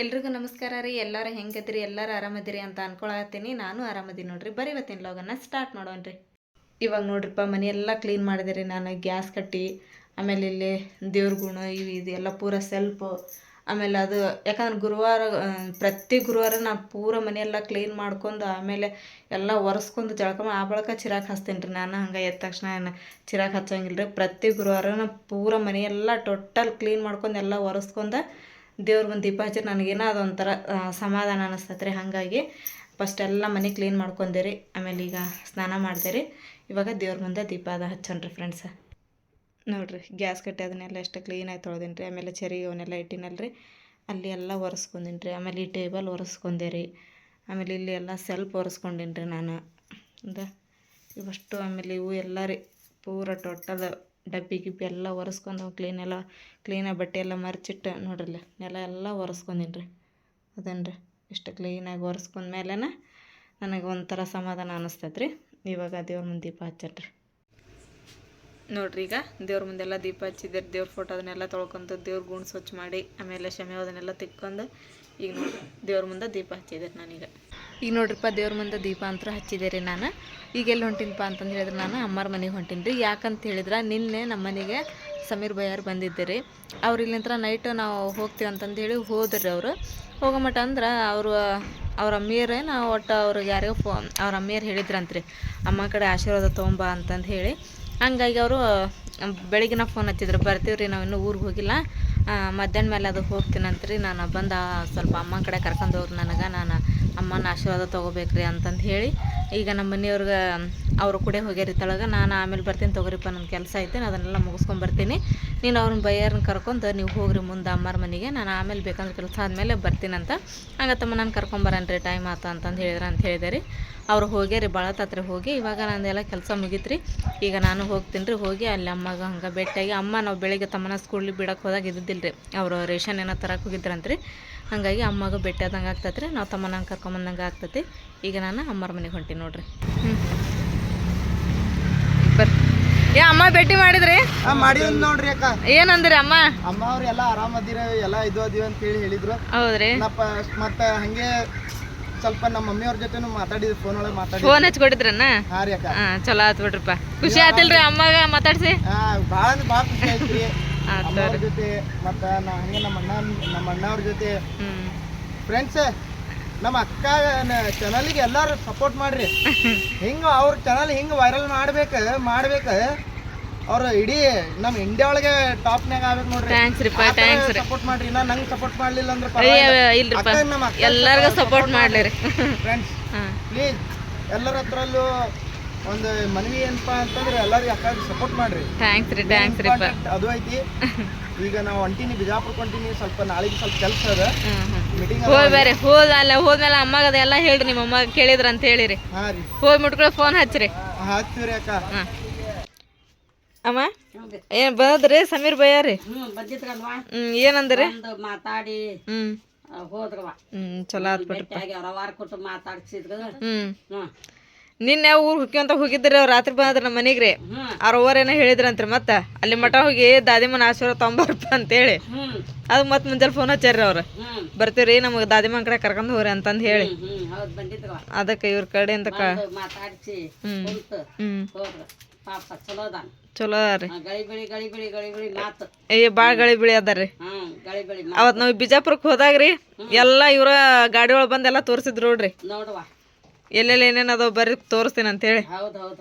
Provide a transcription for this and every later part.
ಎಲ್ರಿಗೂ ನಮಸ್ಕಾರ ರೀ. ಎಲ್ಲರೂ ಹೆಂಗದ್ರಿ? ಎಲ್ಲರೂ ಆರಾಮದಿರಿ ಅಂತ ಅನ್ಕೊಳತ್ತೀನಿ. ನಾನು ಆರಾಮದೀನಿ ನೋಡ್ರಿ. ಬರೀ ಇವತ್ತಿನ ಲಾಗನ್ನ ಸ್ಟಾರ್ಟ್ ಮಾಡೋಣ್ರಿ. ಇವಾಗ ನೋಡ್ರಿಪ್ಪ, ಮನೆಯೆಲ್ಲ ಕ್ಲೀನ್ ಮಾಡಿದೆ ರೀ ನಾನು. ಗ್ಯಾಸ್ ಕಟ್ಟಿ, ಆಮೇಲೆ ಇಲ್ಲಿ ದೇವ್ರ ಗುಣ ಇದೆಲ್ಲ ಪೂರ ಸೆಲ್ಫು. ಆಮೇಲೆ ಅದು ಯಾಕಂದ್ರೆ ಪ್ರತಿ ಗುರುವಾರ ನಾನು ಪೂರ ಮನೆಯೆಲ್ಲ ಕ್ಲೀನ್ ಮಾಡ್ಕೊಂಡು ಆಮೇಲೆ ಎಲ್ಲ ಒರೆಸ್ಕೊಂಡು ಜಳಕ ಆ ಬಳಿಕ ಚಿರಾಕ್ ಹಚ್ತೀನಿ ರೀ ನಾನು. ಹಂಗೆ ಎದ್ದ ತಕ್ಷಣ ಚಿರಾಕ್ ಹಚ್ಚಂಗಿಲ್ಲ ರೀ. ಪ್ರತಿ ಗುರುವಾರ ನಾನು ಪೂರ ಮನೆಯೆಲ್ಲ ಟೋಟಲ್ ಕ್ಲೀನ್ ಮಾಡ್ಕೊಂಡು ಎಲ್ಲ ಒರೆಸ್ಕೊಂಡು ದೇವ್ರ ಮುಂದೆ ದೀಪ ಹಚ್ಚಿ ನನಗೇನೋ ಅದೊಂಥರ ಸಮಾಧಾನ ಅನ್ನಿಸ್ತೈತೆ ರೀ. ಹಾಗಾಗಿ ಫಸ್ಟ್ ಎಲ್ಲ ಮನೆ ಕ್ಲೀನ್ ಮಾಡ್ಕೊಂಡೆ ರೀ. ಆಮೇಲೆ ಈಗ ಸ್ನಾನ ಮಾಡಿದೆ ರೀ. ಇವಾಗ ದೇವ್ರ ಮುಂದೆ ದೀಪ ಅದ ಹಚ್ಚೋಣ್ರಿ ಫ್ರೆಂಡ್ಸ. ನೋಡಿರಿ, ಗ್ಯಾಸ್ ಕಟ್ಟಿ ಅದನ್ನೆಲ್ಲ ಎಷ್ಟು ಕ್ಲೀನಾಗಿ ತೊಳೆದೀನಿ ರೀ. ಆಮೇಲೆ ಚರಿಗೆ ಅವನ್ನೆಲ್ಲ ಇಟ್ಟಿನಲ್ಲ ರೀ, ಅಲ್ಲಿ ಎಲ್ಲ ಒರೆಸ್ಕೊಂಡೀನಿ ರೀ. ಆಮೇಲೆ ಈ ಟೇಬಲ್ ಒರೆಸ್ಕೊಂಡೆ ರೀ. ಆಮೇಲೆ ಇಲ್ಲಿ ಎಲ್ಲ ಸೆಲ್ಫ್ ಒರೆಸ್ಕೊಂಡೀನಿ ರೀ ನಾನು ಇವಷ್ಟು. ಆಮೇಲೆ ಇವು ಎಲ್ಲ ರೀ ಪೂರ ಟೋಟಲ್ ಡಬ್ಬಿ ಗಿಬ್ಬಿ ಎಲ್ಲ ಒರೆಸ್ಕೊಂಡು ಕ್ಲೀನಾಗಿ ಬಟ್ಟೆ ಎಲ್ಲ ಮರ್ಚಿಟ್ಟು ನೋಡ್ರಿ ನೆಲ ಎಲ್ಲ ಒರೆಸ್ಕೊಂಡೀನಿ ರೀ. ಅದನ್ನು ರೀ ಇಷ್ಟು ಕ್ಲೀನಾಗಿ ಒರೆಸ್ಕೊಂಡ್ಮೇಲೆ ನನಗೆ ಒಂಥರ ಸಮಾಧಾನ ಅನ್ನಿಸ್ತೈತೆ ರೀ. ಇವಾಗ ದೇವ್ರ ಮುಂದೆ ದೀಪ ಹಚ್ಚಟ್ರಿ. ನೋಡ್ರಿ, ಈಗ ದೇವ್ರ ಮುಂದೆಲ್ಲ ದೀಪ ಹಚ್ಚಿದ್ದೆ. ದೇವ್ರ ಫೋಟೋ ಅದನ್ನೆಲ್ಲ ತೊಳ್ಕೊಂಡು ದೇವ್ರ ಗುಣ ಸ್ವಚ್ಛ ಮಾಡಿ ಆಮೇಲೆ ಶಮೆ ಅದನ್ನೆಲ್ಲ ತಿಕ್ಕೊಂಡು ಈಗ ನೋಡ್ರಿ ದೇವ್ರ ಮುಂದೆ ದೀಪ ಹಚ್ಚಿದ್ದೆ ನಾನೀಗ. ಈಗ ನೋಡ್ರಿಪ್ಪ, ದೇವ್ರ ಮುಂದೆ ದೀಪ ಅಂತ ಹಚ್ಚಿದೆ ರೀ ನಾನು. ಈಗ ಎಲ್ಲಿ ಹೊಂಟೀನಪ್ಪ ಅಂತಂದು ಹೇಳಿದ್ರೆ ನಾನು ಅಮ್ಮರ ಮನೆಗೆ ಹೊಂಟೀನಿ ರೀ. ಯಾಕಂತ ಹೇಳಿದ್ರೆ ನಿನ್ನೆ ನಮ್ಮ ಮನೆಗೆ ಸಮೀರ್ ಬಯ್ಯಾರು ಬಂದಿದ್ದೆ ರೀ. ಅವ್ರು ಇಲ್ಲಿಂದ ನೈಟ್ ನಾವು ಹೋಗ್ತೀವಿ ಅಂತಂದು ಹೇಳಿ ಹೋದ್ರಿ. ಅವರು ಹೋಗೋ ಮಟ್ಟ ಅಂದ್ರೆ ಅವ್ರ ಅಮ್ಮಿಯರೇ ನಾವು ಒಟ್ಟು ಅವ್ರಿಗೆ ಯಾರಿಗೋ ಅವ್ರ ಅಮ್ಮಿಯರು ಹೇಳಿದ್ರಂತ್ರಿ, ಅಮ್ಮ ಕಡೆ ಆಶೀರ್ವಾದ ತೊಗೊಂಬ ಅಂತಂದು ಹೇಳಿ. ಹಂಗಾಗಿ ಅವರು ಬೆಳಿಗ್ಗೆ ಫೋನ್ ಹಚ್ಚಿದ್ರು, ಬರ್ತೀವಿ ರೀ, ನಾವು ಇನ್ನೂ ಊರಿಗೆ ಹೋಗಿಲ್ಲ, ಮಧ್ಯಾಹ್ನ ಮೇಲೆ ಅದು ಹೋಗ್ತೀನಂತ್ರಿ. ನಾನು ಬಂದು ಸ್ವಲ್ಪ ಅಮ್ಮ ಕಡೆ ಕರ್ಕೊಂಡು ಹೋಗ್ರಿ, ನಾನು ಅಮ್ಮನ ಆಶೀರ್ವಾದ ತೊಗೋಬೇಕ್ರಿ ಅಂತಂದು ಹೇಳಿ. ಈಗ ನಮ್ಮ ಮನೆಯವ್ರಿಗೆ ಅವರು ಕೂಡ ಹೋಗ್ಯಾರಿ ತಳಗೆ. ನಾನು ಆಮೇಲೆ ಬರ್ತೀನಿ ತೊಗೋರಿಪ್ಪ, ನನ್ನ ಕೆಲಸ ಐತೆ, ಅದನ್ನೆಲ್ಲ ಮುಗಿಸ್ಕೊಂಬರ್ತೀನಿ, ನೀನು ಅವ್ರನ್ನ ಬಯ್ಯಾರನ್ನ ಕರ್ಕೊಂಡು ನೀವು ಹೋಗ್ರಿ ಮುಂದೆ ಅಮ್ಮರ ಮನೆಗೆ, ನಾನು ಆಮೇಲೆ ಬೇಕಂದ್ರೆ ಕೆಲಸ ಆದಮೇಲೆ ಬರ್ತೀನಂತ. ಹಂಗತ್ತಮ್ಮ ನಾನು ಕರ್ಕೊಂಬರನ್ರಿ, ಟೈಮ್ ಆತ ಅಂತಂದು ಹೇಳಿದೆ ರೀ. ಅವ್ರು ಹೋಗ್ಯಾರಿ, ಭಾಳ ತಾತ್ರಿ ಹೋಗಿ. ಇವಾಗ ನಂದೆಲ್ಲ ಕೆಲಸ ಮುಗೀತ್ರಿ. ಈಗ ನಾನು ಹೋಗ್ತೀನಿ ರೀ. ಹೋಗಿ ಅಲ್ಲಿ ಅಮ್ಮಗೆ ಹಂಗೆ ಭೇಟಿಯಾಗಿ, ಅಮ್ಮ ನಾವು ಬೆಳಿಗ್ಗೆ ತಮ್ಮನ ಸ್ಕೂಲಿಗೆ ಬಿಡೋಕೆ ಹೋದಾಗ ಇದ್ದಿದ್ದಿಲ್ಲ ರೀ, ಅವರು ರೇಷನ್ ಏನೋ ತರಕ್ಕೆ ಹೋಗಿದ್ರಂತ್ರಿ. ಹಾಗಾಗಿ ಅಮ್ಮಗೆ ಭೇಟಿ ಆದಂಗೆ ಆಗ್ತೈತೆ ರೀ, ನಾವು ತಮ್ಮನ ಕರ್ಕೊಂಬಂದಂಗೆ ಆಗ್ತೈತಿ. ಈಗ ನಾನು ಅಮ್ಮರ ಮನೆಗೆ ಹೊಂಟೀನಿ ನೋಡ್ರಿ. ಅಮ್ಮ ಭೇಟಿ ಮಾಡಿದ್ರಿ? ಮಾಡಿದ್ ನೋಡ್ರಿ ಅಕ್ಕ. ಏನಂದ್ರಿ ಅಮ್ಮ? ಅಮ್ಮ ಅವ್ರು ಎಲ್ಲ ಆರಾಮದಿರ, ಎಲ್ಲ ಇದು ಅದೀವಿ ಅಂತ ಹೇಳಿ ಹೇಳಿದ್ರು. ಹೌದ್ರಿ. ಮತ್ತೆ ಹಂಗೆ ಸ್ವಲ್ಪ ನಮ್ಮ ಮಮ್ಮಿಯವ್ರ ಜೊತೆನು ಮಾತಾಡಿದ್ರು, ಫೋನ್ ಒಳಗೆ ಮಾತಾಡಿ ಫೋನ್ ಹಚ್ಕೊಟ್ಟಿದ್ರನ್ನ? ಹಾ ರೀ ಅಕ್ಕ. ಚಲೋ ಆತ್ ಬಿಡ್ರಿಪ್ಪ. ಖುಷಿ ಆತಿಲ್ರಿ ಅಮ್ಮಾಗ ಮಾತಾಡ್ಸಿ? ಭಾಳ ಖುಷಿ ಆಯ್ತ್ರಿ ಅಮ್ಮವ್ರ ಜೊತೆ. ಮತ್ತ ಹಂಗೆ ನಮ್ಮ ಅಣ್ಣವ್ರ ಜೊತೆ ಫ್ರೆಂಡ್ಸ್. ನಮ್ಮ ಅಕ್ಕ ಚಾನಲ್ಗೆ ಎಲ್ಲಾರು ಸಪೋರ್ಟ್ ಮಾಡ್ರಿ. ಹಿಂಗ ಅವ್ರ ಚಾನಲ್ ಹಿಂಗ ವೈರಲ್ ಮಾಡ್ಬೇಕು ಅವ್ರ ಇಡೀ ನಮ್ಮ ಇಂಡಿಯಾ ಒಳಗೆ ಟಾಪ್ನಾಗ ಆಗ್ಬೇಕು ನೋಡ್ರಿ. ಸಪೋರ್ಟ್ ಮಾಡ್ರಿ. ನಂಗೆ ಸಪೋರ್ಟ್ ಮಾಡ್ಲಿಲ್ಲ ಅಂದ್ರೆ ಎಲ್ಲರಿಗೂ ಸಪೋರ್ಟ್ ಮಾಡ್ಲಿ ಫ್ರೆಂಡ್ಸ್. ಪ್ಲೀಸ್ ಎಲ್ಲರ ಹತ್ರಲ್ಲೂ ಒಂದು ಮನವಿ ಏನಪ್ಪ ಅಂತಂದ್ರೆ ಎಲ್ಲರಿಗೂ ಅಕ್ಕಾಗಿ ಸಪೋರ್ಟ್ ಮಾಡ್ರಿ. ಅದು ಐತಿ. ಈಗ ನಾವು ಹೊಂಟೀನಿ, ಬಿಜಾಪುರ ಹೊಂಟೀನಿ. ಸ್ವಲ್ಪ ನಾಳೆಗೆ ಸ್ವಲ್ಪ ಕೆಲಸ ಅದ, ಮೀಟಿಂಗ್ ಹೋದ್ಮೇಲೆ ಅಮ್ಮಾಗ ಅದೆಲ್ಲ ಹೇಳ್ರಿ, ನಿಮ್ಮ ಅಮ್ಮ ಕೇಳಿದ್ರ ಅಂತ ಹೇಳಿರಿ. ಹಾ ರೀ, ಹೋಗಿ ಮುಟ್ಕೊಳ್ಳಿ ಫೋನ್ ಹಚ್ಚಿರಿ. ಹಚ್ತೀವ್ರಿ ಅಕ್ಕ. ಅಮ್ಮ ಏನ್ ಬಂದ್ರಿ ಸಮೀರ್ ಬಯ್ಯಾರಿ? ಏನಂದ್ರಿ? ಮಾತಾಡಿ ಹೋದ್ರವ. ಚಲೋ ಆತ್ ಬಿಟ್ರಿ. ಮಾತಾಡ್ಸಿದ್ರು. ನಿನ್ನೆ ಊರ್ ಹುಕ್ಕಿಂತ ಹೋಗಿದ್ರಿ, ಅವ್ರು ರಾತ್ರಿ ಬಂದ್ರಿ ನಮ್ಮ ಮನೆಗ್ರಿ. ಅವ್ರ ಏನೋ ಹೇಳಿದ್ರಂತ್ರಿ, ಮತ್ತ ಅಲ್ಲಿ ಮಠ ಹೋಗಿ ದಾದಿಮನ ಆಶೀರ್ವಾದ ತೊಗೊಂಬರ್ಪ ಅಂತೇಳಿ. ಅದು ಮತ್ ಮುಂಜಾನೆ ಫೋನ್ ಹಚ್ಚಾರ್ರಿ ಅವ್ರು, ಬರ್ತೀವ್ರಿ ನಮಗೆ ದಾದಿಮನ್ ಕಡೆ ಕರ್ಕೊಂಡ್ ಹೋಗ್ರಿ ಅಂತಂದ್ ಹೇಳಿ. ಅದಕ್ಕೆ ಇವ್ರ ಕಡೆಯಿಂದ ಮಾತಾಡ್ಸಿ ಚಲೋ ಅದಾರಿ. ಬಾಳ ಗಳಿ ಬಿಳಿ ಅದಾರ್ರಿ. ಅವತ್ ನಾವ್ ಬಿಜಾಪುರಕ್ ಹೋದಾಗ್ರಿ ಎಲ್ಲಾ ಇವ್ರ ಗಾಡಿ ಒಳಗ್ ಬಂದ್ ಎಲ್ಲಾ ತೋರ್ಸಿದ್ರು ನೋಡ್ರಿ, ಎಲ್ಲೆಲ್ಲ ಏನೇನ್ ಅದಾವ ಬರ್ರಿ ತೋರಿಸ್ತೀನಿ ಅಂತ ಹೇಳಿ.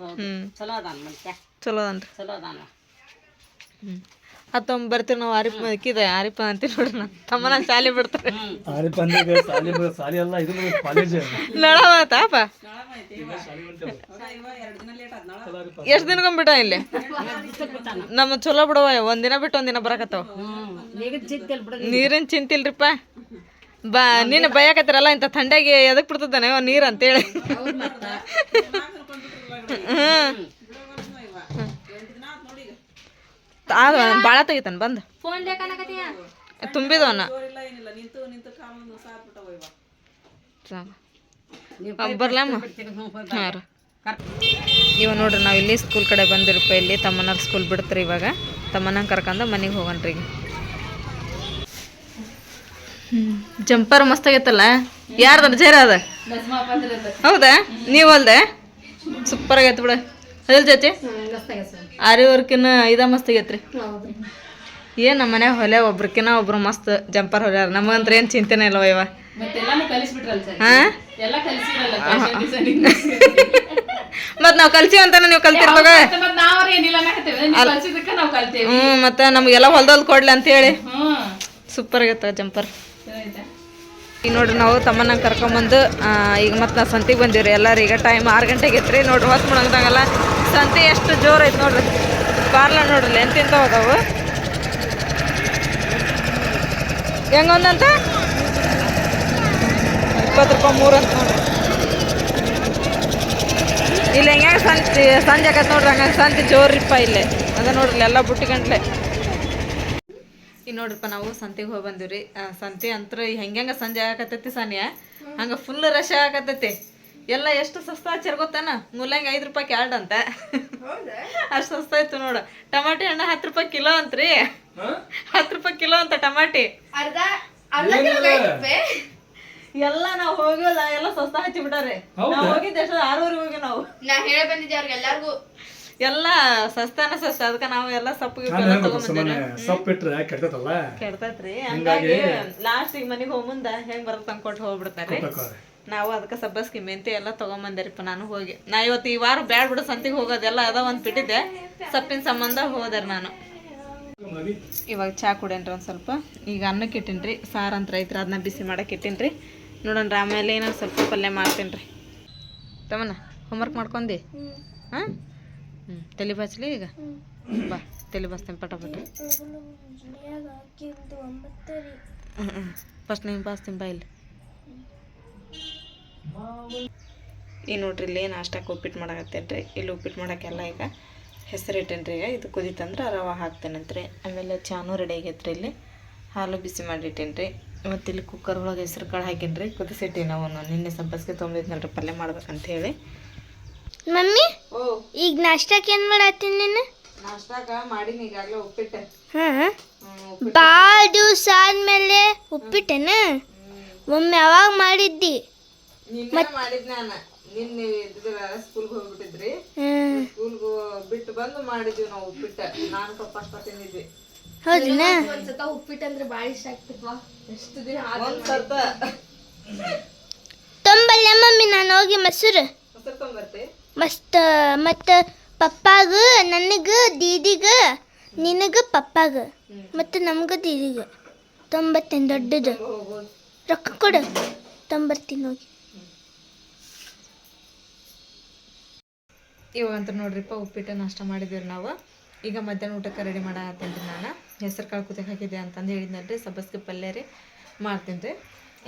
ಚಲೋ ಅದನ್ರಿ. ಹತ್ತೊಂಬ ಬರ್ತೀವಿ ನಾವು. ಆರಿಪ ಅಂತೀವಿ ನೋಡ್ರಿ, ನಾ ತಮ್ಮನ ಶಾಲೆ ಬಿಡ್ತಾರೆ. ನಳವತ್ತಾಪ ಎಷ್ಟ್ ದಿನಕ್ಕೊಂಬಿಟ್ಟ ಇಲ್ಲಿ? ನಮ್ಮ ಚಲೋ ಬಿಡವ, ಒಂದಿನ ಬಿಟ್ಟು ಒಂದಿನ ಬರಾಕತ್ತಾವ. ನೀರಿನ ಚಿಂತಿಲ್ರಿಪ್ಪ. ನೀನು ಬಯಕತ್ತಿರಲ್ಲ ಇಂಥ ಥಂಡಾಗಿ ಎದಕ್ ಬಿಡ್ತದಾನೆ ನೀರು ಅಂತೇಳಿ. ಭಾಳ ತೆಗಿತಾನ ಬಂದು ತುಂಬಿದವನ್ನ. ಬರ್ಲಮ್ಮ. ಹಾಂ ರೀ, ಇವಾಗ ನೋಡ್ರಿ ನಾವು ಇಲ್ಲಿ ಸ್ಕೂಲ್ ಕಡೆ ಬಂದಿರಪ್ಪ. ಇಲ್ಲಿ ತಮ್ಮನ ಸ್ಕೂಲ್ ಬಿಡ್ತೀರಿ. ಇವಾಗ ತಮ್ಮನ ಕರ್ಕೊಂಡು ಮನೆಗೆ ಹೋಗೋಣ್ರಿ. ಈಗ ಜಂಪರ್ ಮಸ್ತ್ ಆಗೈತಲ್ಲ. ಯಾರ್ದ ಜೇರ ಅದ? ಹೌದಾ? ನೀವು ಅಲ್ದೆ? ಸೂಪರ್ ಆಗೈತೆ ಬಿಡ. ಅದಿಲ್ ಚಾಚಿ ಆರಿ ವರ್ಕಿನ ಇದ ಮಸ್ತ್ ಆಗೈತ್ರಿ. ಏನು ನಮ್ಮ ಮನ್ಯಾಗ ಹೊಲೆ ಒಬ್ರಕಿನ ಒಬ್ರು ಮಸ್ತ್ ಜಂಪರ್ ಹೊಲ್ಯಾರ. ನಮಗಂತ್ರ ಏನು ಚಿಂತೆನೇ ಇಲ್ಲವ ಇವ. ಹಾಂ ಮತ್ತು ನಾವು ಕಲ್ಸೀವಂತಾನೆ ನೀವು ಕಲ್ತಿರ್ವಾಗ. ಮತ್ತು ನಮಗೆಲ್ಲ ಹೊಲ್ದೊಲ್ದು ಕೊಡ್ಲಿ ಅಂತೇಳಿ ಸೂಪರ್ ಆಗೈತೆ ಜಂಪರ್. ಈಗ ನೋಡ್ರಿ ನಾವು ತಮ್ಮನ್ನ ಕರ್ಕೊಂಬಂದು ಈಗ ಮತ್ತೆ ನಾವು ಸಂತಿಗೆ ಬಂದೀವಿ ರೀ ಎಲ್ಲರೂ. ಈಗ ಟೈಮ್ 6 ಗಂಟೆಗೆ ಐತ್ರಿ. ನೋಡ್ರಿ ಹೊತ್ತು ಮುಳಂಗದಾಗಲ್ಲ ಸಂತೆ ಎಷ್ಟು ಜೋರು ಐತೆ ನೋಡ್ರಿ. ಕಾರ್ಲ ನೋಡ್ರಿ ಎಂತಿಂತ ಹೋದವು. ಹೆಂಗೊಂದಂತ 20 ರೂಪಾಯಿ 3 ಅಂತ ನೋಡ್ರಿ. ಇಲ್ಲಿ ಹೆಂಗೆ ಸಂಜೆ ಆಗತ್ತೆ ನೋಡ್ರಿ. ಹಂಗೆ ಸಂತೆ ಜೋರಿಪ್ಪ ಇಲ್ಲೇ ಅದ ನೋಡ್ರಿ ಎಲ್ಲ ಬುಟ್ಟಿ ಗಂಟ್ಲೆ. ಈಗ ನೋಡ್ರಿಪ್ಪ ನಾವು ಸಂತೆಗೆ ಹೋಗಿ ಬಂದಿವ್ರಿ. ಸಂತೆ ಅಂತೂ ಹೆಂಗೆ ಸಂಜೆ ಆಗಕತ್ತೈತಿ ಸಾನಿಯ ಹಂಗೆ ಫುಲ್ ರಶ್ ಆಗಕತ್ತೈತಿ. ಎಲ್ಲ ಎಷ್ಟು ಸಸ್ತ ಹಚ್ಚಾರ ಗೊತ್ತಾನ? ಮೂಲಂಗಿ 5 ರೂಪಾಯಿ ಕ್ಯಾಲ್ಡ್ ಅಂತ. ಅಷ್ಟು ಸಸ್ತ ಇತ್ತು ನೋಡು. ಟಮಾಟಿ ಹಣ್ಣು 10 ರೂಪಾಯಿ ಕಿಲೋ ಅಂತ್ರಿ. 10 ರೂಪಾಯಿ ಕಿಲೋ ಅಂತ ಟಮಾಟಿ. ಎಲ್ಲ ನಾವು ಹೋಗಿಲ್ಲ, ಎಲ್ಲ ಸಸ್ತ ಹಚ್ಚಿ ಬಿಟ್ಟಾರೆ. ನಾವು ಹೋಗಿದ್ದೆ ಎಷ್ಟು 6 ಹೋಗಿ ನಾವು. ನಾ ಹೇಳಿ ಬಂದಿದ್ದೆ ಅವ್ರಿಗೆ ಎಲ್ಲಾರ್ಗು ಎಲ್ಲ ಸಸ್ತಾನ ಸಸ್ತ. ಅದಕ್ಕೆ ನಾವು ಎಲ್ಲ ಸೊಪ್ಪು ಕೆಡ್ತೈತ್ರಿ. ಹಂಗಾಗಿ ಲಾಸ್ಟಿಗೆ ಮನೆಗೆ ಹೋಗ್ ಮುಂದ ಹೆಂಗ್ ಬರತ್ತ ತಂದ್ಕೊಟ್ಟು ಹೋಗ್ಬಿಡ್ತಾರ್ರಿ. ನಾವು ಅದಕ್ಕೆ ಸಬ್ಬಸ್ಗಿ ಮೆಂತೆ ಎಲ್ಲ ತಗೊಂಬಂದೇರಿಪ್ಪ. ನಾನು ಹೋಗಿ ನಾ ಇವತ್ತು ಈ ವಾರ ಬ್ಯಾಡ್ ಬಿಡು ಸಂತಿಗೆ ಹೋಗೋದೆಲ್ಲ ಅದ ಒಂದು ಬಿಟ್ಟಿದ್ದೆ. ಸೊಪ್ಪಿನ ಸಂಬಂಧ ಹೋದಾರ ನಾನು. ಇವಾಗ ಚಾ ಕುಡೇನ್ರಿ ಒಂದು ಸ್ವಲ್ಪ. ಈಗ ಅನ್ನಕ್ಕೆ ಇಟ್ಟೀನಿ. ಸಾರು ಅಂತ ಐತ್ರಿ, ಅದನ್ನ ಬಿಸಿ ಮಾಡಕ್ಕೆ ಇಟ್ಟೀನಿ. ನೋಡೋಣ್ರಿ ಆಮೇಲೆ ಏನಾರು ಸ್ವಲ್ಪ ಪಲ್ಯ ಮಾಡ್ತೀನಿ ರೀ. ತಮ್ಮನ ಹೋಮ್ವರ್ಕ್ ಮಾಡ್ಕೊಂಡಿ? ಹಾಂ ತಲೆ ಬಾಚ್ಲಿ ಈಗ. ಬಾ ತಲೆ ಬಾಚ್ತೀನಿ ಪಟ. ಫಸ್ಟ್ ನೀವು ಬಾಚ್ತೀನಿ ಬಾ ಇಲ್ಲಿ. ಈಗ ನೋಡ್ರಿ ಇಲ್ಲಿ ನಾಷ್ಟಕ್ಕೆ ಉಪ್ಪಿಟ್ಟು ಮಾಡಕತ್ತೇನ್ರಿ. ಇಲ್ಲಿ ಉಪ್ಪಿಟ್ಟು ಮಾಡೋಕ್ಕೆಲ್ಲ ಈಗ ಹೆಸರು ಇಟ್ಟೇನ್ರಿ. ಈಗ ಇದು ಕುದಿತಂದ್ರೆ ರವೆ ಹಾಕ್ತೇನಂತ್ರಿ. ಆಮೇಲೆ ಚಾನು ರೆಡಿ ಆಗೈತ್ರಿ. ಇಲ್ಲಿ ಹಾಲು ಬಿಸಿ ಮಾಡಿಟ್ಟೇನ್ರಿ. ಮತ್ತು ಇಲ್ಲಿ ಕುಕ್ಕರ್ ಒಳಗೆ ಹೆಸರು ಕಾಳು ಹಾಕೇನ್ರಿ. ಕುದಿಸಿಟ್ಟೀನಿ. ನಾವು ನಿನ್ನೆ ಸಬ್ಬಸ್ಗೆ ತೊಗೊಂಡಿದ್ನಲ್ರಿ ಪಲ್ಯ ಮಾಡ್ಬೇಕಂತ ಹೇಳಿ. ಮಮ್ಮಿ ಈಗ ನಾಷ್ಟಕ್ಕೆ ಏನು ಮಾಡತ್ತೀನಿ ನೀನು? ನಾಷ್ಟಾಕ ಮಾಡೀನಿ ಈಗಾಗಲೇ ಉಪ್ಪಿಟ್ಟು. ಭಾಳ ದಿವಸ ಆದ್ಮೇಲೆ ಉಪ್ಪಿಟ್ಟೇನ? ಒಮ್ಮೆ ಯಾವಾಗ ಮಾಡಿದ್ದಿ? ನಿನ್ನೆ ಮಾಡಿದ್ ನಾನು. ನಿನ್ನೆ ಸ್ಕೂಲ್ಗೆ ಹೋಗ್ಬಿಟ್ಟಿದ್ರಿ. ಸ್ಕೂಲ್ಗೆ ಬಿಟ್ಟು ಬಂದು ಮಾಡಿದ್ವಿ ನಾವು ಉಪ್ಪಿಟ್ಟು. ನಾನು ಪಪ್ಪ ಅಷ್ಟ ತಿಂದಿದ್ವಿ. ಹೌದಾ? ಉಪ್ಪಿಟ್ಟು ಅಂದ್ರೆ ಭಾಳ ಇಷ್ಟ ಆಗ್ತಿತ್ವಾ. ಎಷ್ಟು ದಿನ ಒಂದ್ಸರ್ತ ತೊಂಬಲ್ಲ ಮಮ್ಮಿ. ನಾನು ಹೋಗಿ ಮೊಸರು ತೊಂಬರ್ತಿ ಮಸ್ತ್. ಮತ್ತು ಪಪ್ಪಾಗ, ನನಗೆ, ದೀದಿಗ, ನಿನಗೆ, ಪಪ್ಪಾಗ ಮತ್ತು ನಮ್ಗೆ ದೀದಿಗೆ ತೊಂಬತ್ತೇನು ದೊಡ್ಡದು. ರೊಕ್ಕ ಕೊಡು ತೊಂಬರ್ತೀನಿ ಹೋಗಿ. ಇವಾಗಂತ ನೋಡ್ರಿಪ್ಪ ಉಪ್ಪಿಟ್ಟು ನಾಷ್ಟ ಮಾಡಿದ್ದೀವಿ ನಾವು. ಈಗ ಮಧ್ಯಾಹ್ನ ಊಟಕ್ಕೆ ರೆಡಿ ಮಾಡತ್ತೀನಿ ರೀ. ನಾನು ಹೆಸರು ಕಾಳು ಕುದಿಯಕ್ಕೆ ಹಾಕಿದ್ದೆ ಅಂತಂದು ಹೇಳಿದ್ನಲ್ರಿ. ಸಬ್ಬಸ್ಗೆ ಪಲ್ಯ ರೀ ಮಾಡ್ತೀನಿ ರೀ.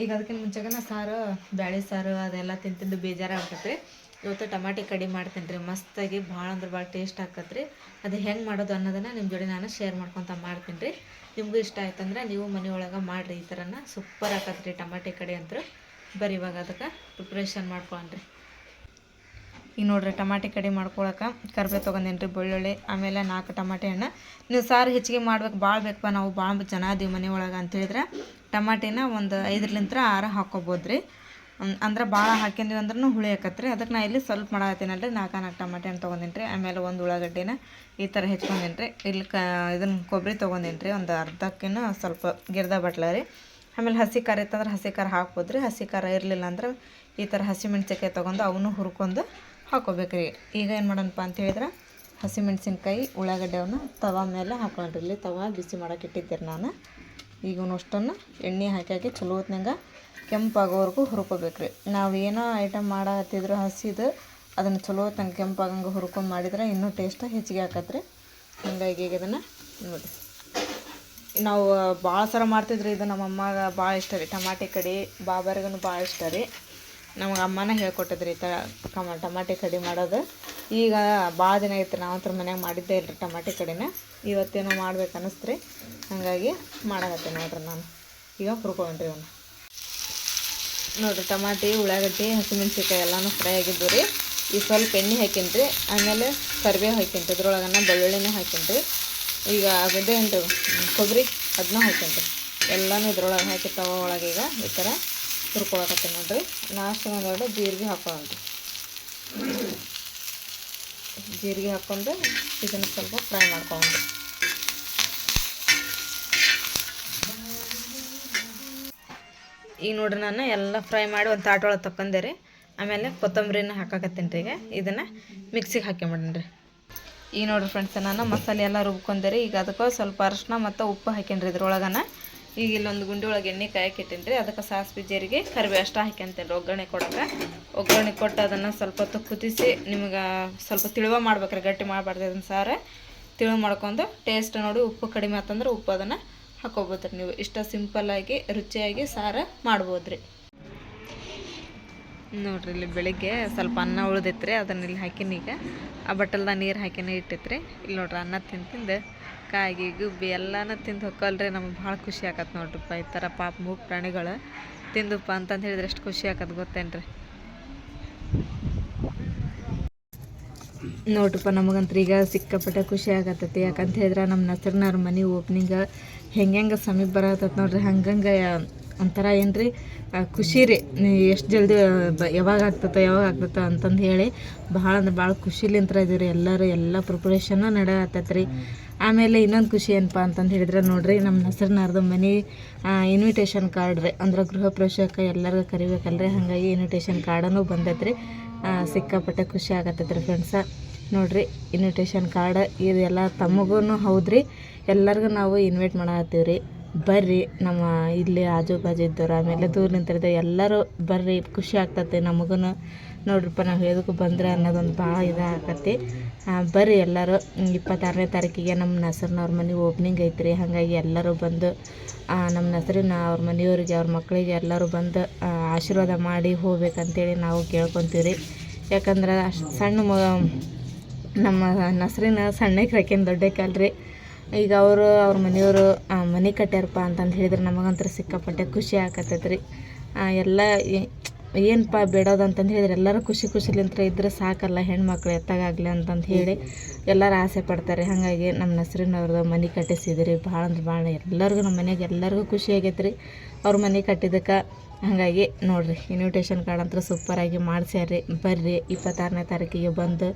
ಈಗ ಅದಕ್ಕಿಂತ ಮುಂಚೆಗೆ ಸಾರು, ಬ್ಯಾಳೆ ಸಾರು ಅದೆಲ್ಲ ತಿಂತಿದ್ದು ಬೇಜಾರಾಗ್ತೈತೆ ರೀ. ಇವತ್ತು ಟಮಾಟಿ ಕಡಿ ಮಾಡ್ತೀನಿ ರೀ. ಮಸ್ತಾಗಿ ಭಾಳ ಅಂದ್ರೆ ಭಾಳ ಟೇಸ್ಟ್ ಆಗ್ತದೆ ರೀ. ಅದು ಹೆಂಗೆ ಮಾಡೋದು ಅನ್ನೋದನ್ನು ನಿಮ್ಮ ಜೋಡಿ ನಾನು ಶೇರ್ ಮಾಡ್ಕೊತ ಮಾಡ್ತೀನಿ ರೀ. ನಿಮಗೂ ಇಷ್ಟ ಆಯ್ತಂದ್ರೆ ನೀವು ಮನೆಯೊಳಗೆ ಮಾಡಿರಿ. ಈ ಥರನ ಸೂಪರ್ ಆಗತ್ತೆ ರೀ ಟಮಾಟಿ ಕಡಿ ಅಂತ. ಬರೀ ಇವಾಗ ಅದಕ್ಕೆ ಪ್ರಿಪ್ರೇಷನ್ ಮಾಡ್ಕೊಳ್ಳೋಣ್ರಿ. ಈಗ ನೋಡ್ರಿ ಟಮಾಟಿ ಕಡಿ ಮಾಡ್ಕೊಳಕ್ಕೆ ಕರಿಬೇವು ತೊಗೊಂಡೇನಿ ರೀ, ಬೆಳ್ಳುಳ್ಳಿ, ಆಮೇಲೆ 4 ಟಮಾಟಿ ಹಣ್ಣು. ನೀವು ಸಾರು ಹೆಚ್ಚಿಗೆ ಮಾಡ್ಬೇಕು, ಭಾಳ ಬೇಕಪ್ಪ ನಾವು ಭಾಳ ಜನ ಅದೀವಿ ಮನೆಯೊಳಗೆ ಅಂತೇಳಿದ್ರೆ ಟಮಾಟಿನ ಒಂದು 5-6 ಹಾಕ್ಕೊಬೋದು ರೀ. ಅಂದ್ರೆ ಭಾಳ ಹಾಕಿದ್ವಿ ಅಂದ್ರೂ ಹುಳಿ ಆಕತ್ರಿ. ಅದಕ್ಕೆ ನಾ ಇಲ್ಲಿ ಸ್ವಲ್ಪ ಮಾಡತ್ತೀನಲ್ರಿ. 4 ಟಮಾಟಿ ಹಣ್ಣು ತೊಗೊಂಡೇನಿ ರೀ. ಆಮೇಲೆ 1 ಉಳ್ಳಾಗಡ್ಡಿನ ಈ ಥರ ಹೆಚ್ಕೊಂಡೇನಿ ರೀ. ಇಲ್ಲಿ ಇದನ್ನು ಕೊಬ್ಬರಿ ತೊಗೊಂಡೇನಿ ರೀ, ಒಂದು ಅರ್ಧಕ್ಕಿಂತ ಸ್ವಲ್ಪ ಗಿರ್ದ ಬಟ್ಲ ರೀ. ಆಮೇಲೆ ಹಸಿ ಖಾರ ಇತ್ತಂದ್ರೆ ಹಸಿ ಖಾರ ಹಾಕ್ಬೋದು ರೀ. ಹಸಿ ಖಾರ ಇರಲಿಲ್ಲ ಅಂದ್ರೆ ಈ ಥರ ಹಸಿ ಮೆಣ್ಸಿನ್ಕಾಯಿ ತೊಗೊಂಡು ಅವನು ಹುರ್ಕೊಂಡು ಹಾಕ್ಕೋಬೇಕು ರೀ. ಈಗ ಏನು ಮಾಡೋಣಪ್ಪ ಅಂತ ಹೇಳಿದ್ರೆ ಹಸಿಮೆಣ್ಸಿನ್ಕಾಯಿ, ಉಳ್ಳಾಗಡ್ಡೆ ಅವನ್ನ ತವಾ ಮೇಲೆ ಹಾಕೊಂಡ್ರಿ. ಇಲ್ಲಿ ತವಾ ಬಿಸಿ ಮಾಡೋಕೆ ಇಟ್ಟಿದ್ದೀರಿ ನಾನು. ಈಗ ಅಷ್ಟನ್ನು ಎಣ್ಣೆ ಹಾಕಿ ಚಲೋ ಹೊತ್ನಾಗ ಕೆಂಪಾಗೋವರೆಗೂ ಹುರ್ಕೋಬೇಕು ರೀ. ನಾವು ಏನೋ ಐಟಮ್ ಮಾಡತ್ತಿದ್ರು ಹಸಿದು ಅದನ್ನು ಚಲೋ ಹೊತ್ತಂಗೆ ಕೆಂಪಾಗಂಗೆ ಹುರ್ಕೊಂಡು ಮಾಡಿದ್ರೆ ಇನ್ನೂ ಟೇಸ್ಟ್ ಹೆಚ್ಚಿಗೆ ಆಕತ್ರಿ. ಹಂಗಾಗಿ ಈಗ ಇದನ್ನು ನೋಡಿ ನಾವು ಭಾಳ ಸರ ಮಾಡ್ತಿದ್ರಿ. ಇದು ನಮ್ಮ ಅಮ್ಮಗೆ ಭಾಳ ಇಷ್ಟ ರೀ ಟಮಾಟಿ ಕಡಿ. ಬಾಬಾರಿಗೂ ಭಾಳ ಇಷ್ಟ ರೀ. ನಮಗೆ ಅಮ್ಮನ ಹೇಳ್ಕೊಟ್ಟಿದ್ರಿ ಈ ಥರ ಟಮಾಟಿ ಕಡಿ ಮಾಡೋದು. ಈಗ ಭಾಳ ದಿನ ಐತ್ರಿ ನಾವಂತ್ರ ಮನ್ಯಾಗ ಮಾಡಿದ್ದೇ ಇಲ್ಲರಿ ಟಮಾಟಿ ಕಡಿನ. ಇವತ್ತೇನೋ ಮಾಡ್ಬೇಕು ಅನ್ನಿಸ್ತ್ರಿ, ಹಾಗಾಗಿ ಮಾಡಕತ್ತೆ ನೋಡ್ರಿ ನಾನು. ಈಗ ಹುರ್ಕೊಂಡ್ರಿ ಅವನು ನೋಡಿರಿ. ಟಮಾಟಿ, ಉಳ್ಳಾಗಡ್ಡಿ, ಹಸಿಮೆಣ್ಸಿನ್ಕಾಯಿ ಎಲ್ಲನೂ ಫ್ರೈ ಆಗಿದ್ದು ರೀ. ಈಗ ಸ್ವಲ್ಪ ಎಣ್ಣೆ ಹಾಕೀನಿ ರೀ. ಆಮೇಲೆ ಕರಿಬೇವು ಹಾಕೀನಿ ರೀ. ಇದ್ರೊಳಗನ್ನ ಬೆಳ್ಳುಳ್ಳಿನೇ ಹಾಕೀನಿ ರೀ. ಈಗ ಅದೇನು ರೀ ಕೊಬ್ಬರಿ ಅದನ್ನ ಹಾಕೀನಿ ರೀ. ಎಲ್ಲನೂ ಇದ್ರೊಳಗೆ ಹಾಕಿ ತವ ಒಳಗೆ ಈಗ ಈ ಥರ ಹುರ್ಕೊಳಕತ್ತೀನಿ ನೋಡ್ರಿ. ಲಾಸ್ಟ್ ಒಂದೆರಡು ಜೀರಿಗೆ ಹಾಕೊಳ್ಳೋಣ್ರಿ. ಜೀರಿಗೆ ಹಾಕ್ಕೊಂಡು ಇದನ್ನು ಸ್ವಲ್ಪ ಫ್ರೈ ಮಾಡ್ಕೊಂಡು ಈಗ ನೋಡ್ರಿ ನಾನು ಎಲ್ಲ ಫ್ರೈ ಮಾಡಿ ಒಂದು ತಾಟೊಳಗೆ ತಕೊಂಡೆ ರೀ. ಆಮೇಲೆ ಕೊತ್ತಂಬರಿನ ಹಾಕಾಕತ್ತೀನಿ ರೀ. ಈಗ ಇದನ್ನು ಮಿಕ್ಸಿಗೆ ಹಾಕ್ಕೊಂಬಿಡ್ತೀನಿ ರೀ. ಈಗ ನೋಡ್ರಿ ಫ್ರೆಂಡ್ಸ್, ನಾನು ಮಸಾಲೆ ಎಲ್ಲ ರುಬ್ಕೊಂಡೆ ರೀ. ಈಗ ಅದಕ್ಕೆ ಸ್ವಲ್ಪ ಅರಿಶಿನ ಮತ್ತು ಉಪ್ಪು ಹಾಕ್ಯನ್ರಿ ಇದ್ರೊಳಗನ. ಈಗ ಇಲ್ಲೊಂದು ಗುಂಡಿ ಒಳಗೆ ಎಣ್ಣೆ ಕಾಯಕ್ಕಿಟ್ಟೀನಿ ರೀ. ಅದಕ್ಕೆ ಸಾಸಿವೆ ಜೀರಿಗೆ ಕರಿಬೇವು ಅಷ್ಟು ಹಾಕ್ಯಂತೀನಿ ರೀ ಒಗ್ಗರಣೆ ಕೊಡೋಕೆ. ಒಗ್ಗರಣೆ ಕೊಟ್ಟು ಅದನ್ನು ಸ್ವಲ್ಪ ಹೊತ್ತು ಕುದಿಸಿ, ನಿಮ್ಗೆ ಸ್ವಲ್ಪ ತಿಳುವ ಮಾಡ್ಬೇಕ್ರಿ, ಗಟ್ಟಿ ಮಾಡಬಾರ್ದು ಅದನ್ನು ಸಾರು. ತಿಳುವ ಮಾಡ್ಕೊಂಡು ಟೇಸ್ಟ್ ನೋಡಿ ಉಪ್ಪು ಕಡಿಮೆ ಆತಂದ್ರೆ ಉಪ್ಪು ಅದನ್ನು ಹಾಕೋಬೋದು ರೀ. ನೀವು ಇಷ್ಟ ಸಿಂಪಲ್ಲಾಗಿ ರುಚಿಯಾಗಿ ಸಾರು ಮಾಡ್ಬೋದು ರೀ. ನೋಡ್ರಿ ಇಲ್ಲಿ ಬೆಳಿಗ್ಗೆ ಸ್ವಲ್ಪ ಅನ್ನ ಉಳ್ದೈತ್ರಿ, ಅದನ್ನ ಇಲ್ಲಿ ಹಾಕಿನಿ. ಈಗ ಆ ಬಟ್ಟಲ್ದಾಗ ನೀರು ಹಾಕಿನೇ ಇಟ್ಟೈತ್ರಿ. ಇಲ್ಲಿ ನೋಡ್ರಿ ಅನ್ನ ತಿಂದು ಕಾಯಿಗೆ ಗುಬ್ಬಿ ಎಲ್ಲನೂ ತಿಂದು ಹೊಕ್ಕಲ್ರಿ. ನಮಗೆ ಭಾಳ ಖುಷಿ ಆಕತ್ತೆ ನೋಡ್ರಿಪ್ಪ. ಈ ಥರ ಪಾಪ ಮೂಗು ಪ್ರಾಣಿಗಳು ತಿಂದುಪ್ಪ ಅಂತಂದು ಹೇಳಿದ್ರೆ ಎಷ್ಟು ಖುಷಿ ಆಕತ್ತೆ ಗೊತ್ತೇನ್ರಿ. ನೋಡ್ರಿಪ್ಪ, ನಮಗಂತೂ ಈಗ ಸಿಕ್ಕಾಪಟ್ಟೆ ಖುಷಿ ಆಗತ್ತೈತಿ. ಯಾಕಂತ ಹೇಳಿದ್ರೆ ನಮ್ಮ ನಸರ್ನವ್ರ ಮನೆ ಓಪ್ನಿಂಗ್ ಹೆಂಗೆ ಸಮೀಪ ಬರತ್ತೈತೆ ನೋಡ್ರಿ. ಹಂಗಂಗೆ ಒಂಥರ ಏನು ರೀ ಖುಷಿ ರೀ. ಎಷ್ಟು ಜಲ್ದಿ ಯಾವಾಗ ಆಗ್ತೈತೆ ಅಂತಂದು ಹೇಳಿ ಭಾಳ ಅಂದ್ರೆ ಭಾಳ ಖುಷಿಲಿಂತ್ರ ಇದೀವಿ ರೀ. ಎಲ್ಲ ಪ್ರಿಪ್ರೇಷನ್ನು ನಡೆಯತ್ತೈತೆ ರೀ. ಆಮೇಲೆ ಇನ್ನೊಂದು ಖುಷಿ ಏನಪ್ಪ ಅಂತಂದು ಹೇಳಿದ್ರೆ ನೋಡ್ರಿ, ನಮ್ಮ ನಸರ್ನಾರ್ದು ಮನೆ ಇನ್ವಿಟೇಷನ್ ಕಾರ್ಡ್ ರೀ. ಅಂದ್ರೆ ಗೃಹ ಪ್ರವೇಶಕ್ಕೆ ಎಲ್ಲರಿಗೂ ಕರಿಬೇಕಲ್ರಿ. ಹಾಗಾಗಿ ಇನ್ವಿಟೇಷನ್ ಕಾರ್ಡನ್ನು ಬಂದೈತೆ ರೀ. ಸಿಕ್ಕಾಪಟ್ಟೆ ಖುಷಿ ಆಗತ್ತೈತೆ ರೀ ಫ್ರೆಂಡ್ಸ. ನೋಡಿರಿ, ಇನ್ವಿಟೇಷನ್ ಕಾರ್ಡ್ ಇದೆಲ್ಲ ತಮಗೂ ಹೌದ್ರಿ. ಎಲ್ಲರಿಗೂ ನಾವು ಇನ್ವೈಟ್ ಮಾಡತ್ತೀವಿ ರೀ. ಬರ್ರಿ, ನಮ್ಮ ಇಲ್ಲಿ ಆಜು ಬಾಜು ಇದ್ದವ್ರು ಆಮೇಲೆ ದೂರ ನಿಂತಿರ್ದೆ ಎಲ್ಲರೂ ಬರ್ರಿ, ಖುಷಿ ಆಗ್ತೈತೆ ನಮಗೂ. ನೋಡ್ರಿಪ್ಪ, ನಾವು ಹೇದಕ್ಕೂ ಬಂದ್ರೆ ಅನ್ನೋದೊಂದು ಭಾಳ ಇದಾಗತ್ತೆ. ಬರ್ರಿ ಎಲ್ಲರೂ. 26ನೇ ತಾರೀಕಿಗೆ ನಮ್ಮ ನಸರ್ನವ್ರ ಮನೆ ಓಪ್ನಿಂಗ್ ಐತ್ರಿ. ಹಾಗಾಗಿ ಎಲ್ಲರೂ ಬಂದು ನಮ್ಮ ನಸರಿನ ಅವ್ರ ಮನೆಯವ್ರಿಗೆ ಅವ್ರ ಮಕ್ಕಳಿಗೆ ಎಲ್ಲರೂ ಬಂದು ಆಶೀರ್ವಾದ ಮಾಡಿ ಹೋಗ್ಬೇಕಂತೇಳಿ ನಾವು ಕೇಳ್ಕೊತೀವಿ ರೀ. ಯಾಕಂದ್ರೆ ಸಣ್ಣ ನಮ್ಮ ನಸರಿನ ಸಣ್ಣಕ್ಕೆ ಹಾಕೇನು ದೊಡ್ಡಕ್ಕಲ್ರಿ. ಈಗ ಅವ್ರ ಮನೆಯವರು ಮನೆ ಕಟ್ಟ್ಯಾರಪ್ಪ ಅಂತಂದು ಹೇಳಿದ್ರೆ ನಮಗಂತೂ ಸಿಕ್ಕಾಪಟ್ಟೆ ಖುಷಿ ಆಕತ್ತೈತೆ ರೀ. ಎಲ್ಲ ಏನಪ್ಪ ಬೇಡೋದು ಅಂತಂದು ಹೇಳಿದ್ರೆ ಎಲ್ಲರೂ ಖುಷಿಲಿಂತ್ರ ಇದ್ರೆ ಸಾಕಲ್ಲ, ಹೆಣ್ಮಕ್ಳು ಎತ್ತಾಗಲಿ ಅಂತಂದು ಹೇಳಿ ಎಲ್ಲರೂ ಆಸೆ ಪಡ್ತಾರೆ. ಹಾಗಾಗಿ ನಮ್ಮ ನಸರಿನವ್ರದ್ದು ಮನೆ ಕಟ್ಟಿಸಿದ್ರಿ. ಭಾಳ ಅಂದ್ರೆ ಭಾಳ ಎಲ್ಲರಿಗೂ ನಮ್ಮ ಮನೆಗೆ ಎಲ್ಲರಿಗೂ ಖುಷಿ ಆಗೈತೆ ರೀ ಅವ್ರ ಮನೆ ಕಟ್ಟಿದ್ದಕ್ಕೆ. ಹಾಗಾಗಿ ನೋಡಿರಿ, ಇನ್ವಿಟೇಷನ್ ಕಾರ್ಡ್ ಅಂತೂ ಸೂಪರಾಗಿ ಮಾಡ್ಸ್ಯಾರ್ರಿ. ಬರ್ರಿ, 26ನೇ ತಾರೀಕಿಗೆ ಬಂದು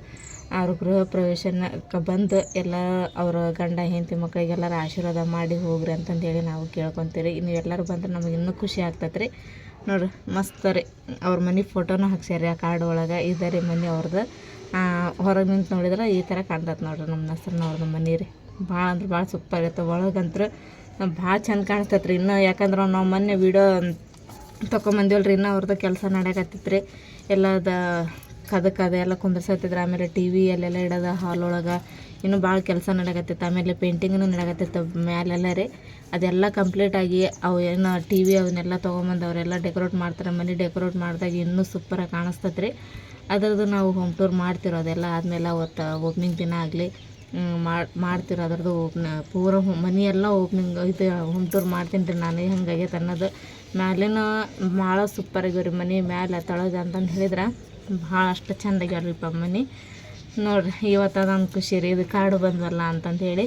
ಅವ್ರ ಗೃಹ ಪ್ರವೇಶಕ್ಕೆ ಬಂದು ಎಲ್ಲ ಅವರ ಗಂಡ ಹೆಂಡತಿ ಮಕ್ಕಳಿಗೆಲ್ಲರೂ ಆಶೀರ್ವಾದ ಮಾಡಿ ಹೋಗ್ರಿ ಅಂತಂದೇಳಿ ನಾವು ಕೇಳ್ಕೊತೀರಿ. ನೀವು ಎಲ್ಲರೂ ಬಂದ್ರೆ ನಮಗೆ ಇನ್ನೂ ಖುಷಿ ಆಗ್ತೈತೆ ರೀ. ನೋಡಿರಿ, ಮಸ್ತ್ ರೀ. ಅವ್ರ ಮನೆ ಫೋಟೋನೂ ಹಾಕ್ಸ್ಯಾರಿ ಆ ಕಾರ್ಡ್ ಒಳಗೆ. ಇದೆ ರೀ ಮನೆ ಅವ್ರದ್ದು. ಹೊರಗೆ ನಿಂತು ನೋಡಿದ್ರೆ ಈ ಥರ ಕಾಣ್ತೈತೆ ನೋಡಿರಿ ನಮ್ಮ ನಸರ್ನವ್ರದ್ದು ಮನೆ ರೀ. ಭಾಳ ಅಂದ್ರೆ ಭಾಳ ಸೂಪರ್ ಇರುತ್ತೆ. ಒಳಗಂತೂ ಭಾಳ ಚೆಂದ ಕಾಣಿಸ್ತೈತೆ ರೀ. ಇನ್ನೂ ಯಾಕಂದ್ರೆ ನಾವು ಮೊನ್ನೆ ವೀಡಿಯೋ ತೊಗೊಂಬಂದಿವಲ್ಲ ರೀ, ಇನ್ನೂ ಅವ್ರದ್ದು ಕೆಲಸ ನಡೆಯಕತ್ತೈತೆ ರೀ. ಎಲ್ಲದ ಅದೆಲ್ಲ ಕುಂದ್ರಸತ್ತಿದ್ರು. ಆಮೇಲೆ TV ಅಲ್ಲೆಲ್ಲ ಇಡೋದು ಹಾಲ್ ಒಳಗೆ ಇನ್ನೂ ಭಾಳ ಕೆಲಸ ನಡೆಯಕತ್ತೈತೆ. ಆಮೇಲೆ ಪೇಂಟಿಂಗ್ನು ನಡೆಯಕತ್ತೈತೆ ಮ್ಯಾಲೆಲ್ಲ ರೀ. ಅದೆಲ್ಲ ಕಂಪ್ಲೀಟಾಗಿ ಅವು ಏನು TV ಅವನ್ನೆಲ್ಲ ತೊಗೊಂಬಂದು ಅವರೆಲ್ಲ ಡೆಕೋರೇಟ್ ಮಾಡ್ತಾರೆ. ಮನೆ ಡೆಕೋರೇಟ್ ಮಾಡಿದಾಗ ಇನ್ನೂ ಸೂಪರಾಗಿ ಕಾಣಿಸ್ತೈತೆ ರೀ. ಅದರದ್ದು ನಾವು ಹೋಮ್ ಟೂರ್ ಮಾಡ್ತಿರೋ. ಅದೆಲ್ಲ ಆದಮೇಲೆ ಅವತ್ತು ಓಪ್ನಿಂಗ್ ದಿನ ಆಗಲಿ ಮಾಡ್ತಿರೋ. ಅದರದ್ದು ಪೂರ ಮನೆಯೆಲ್ಲ ಓಪ್ನಿಂಗ್ ಇದು ಹೋಮ್ ಟೂರ್ ಮಾಡ್ತೀನಿ ರೀ ನಾನು. ಹಂಗಾಗೈತೆ ಅನ್ನೋದು. ಮ್ಯಾಲಿನ ಭಾಳ ಸೂಪರಾಗ್ಯಾವ ರೀ ಮನೆ. ಮ್ಯಾಲೆ ತಳಗ ಅಂತಂದು ಹೇಳಿದ್ರೆ ಭಾಳ ಅಷ್ಟು ಚೆಂದ ಆಗ್ಯಾವ್ರಿಪ್ಪ ಮನೆ. ನೋಡಿರಿ, ಇವತ್ತು ಅದೊಂದು ಖುಷಿ ರೀ. ಇದು ಕಾರ್ಡು ಬಂದ್ವಲ್ಲ ಅಂತಂದು ಹೇಳಿ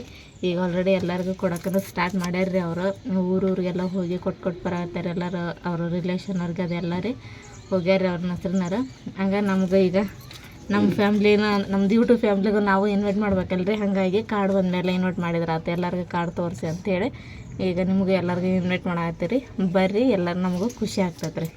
ಈಗ ಆಲ್ರೆಡಿ ಎಲ್ಲರಿಗೂ ಕೊಡೋಕೆ ಸ್ಟಾರ್ಟ್ ಮಾಡ್ಯಾರ್ರಿ. ಅವರು ಊರಿಗೆಲ್ಲ ಹೋಗಿ ಕೊಟ್ಟು ಬರತ್ತಾರೆ. ಎಲ್ಲರೂ ಅವ್ರ ರಿಲೇಷನ್ ಅವ್ರಿಗೆ ಅದೆಲ್ಲ ರೀ ಹೋಗ್ಯಾರ್ರಿ ಅವ್ರ ಹೆಸ್ರನ್ನಾರ. ಹಂಗೆ ನಮ್ಗೆ ಈಗ ನಮ್ಮ ಫ್ಯಾಮ್ಲಿನ, ನಮ್ದು ಯೂಟ್ಯೂಬ್ ಫ್ಯಾಮ್ಲಿಗೂ ನಾವು ಇನ್ವೈಟ್ ಮಾಡ್ಬೇಕಲ್ರಿ. ಹಾಗಾಗಿ ಕಾರ್ಡ್ ಬಂದಮೇಲೆ ಇನ್ವೈಟ್ ಮಾಡಿದ್ರೆ ಆಯ್ತು. ಎಲ್ಲರಿಗೂ ಕಾರ್ಡ್ ತೋರಿಸಿ ಅಂಥೇಳಿ ಈಗ ನಿಮಗೂ ಎಲ್ಲರಿಗೂ ಇನ್ವೈಟ್ ಮಾಡತ್ತೀರಿ. ಬರ್ರಿ, ಎಲ್ಲರೂ ನಮಗೂ ಖುಷಿ ಆಗ್ತೈತೆ ರೀ.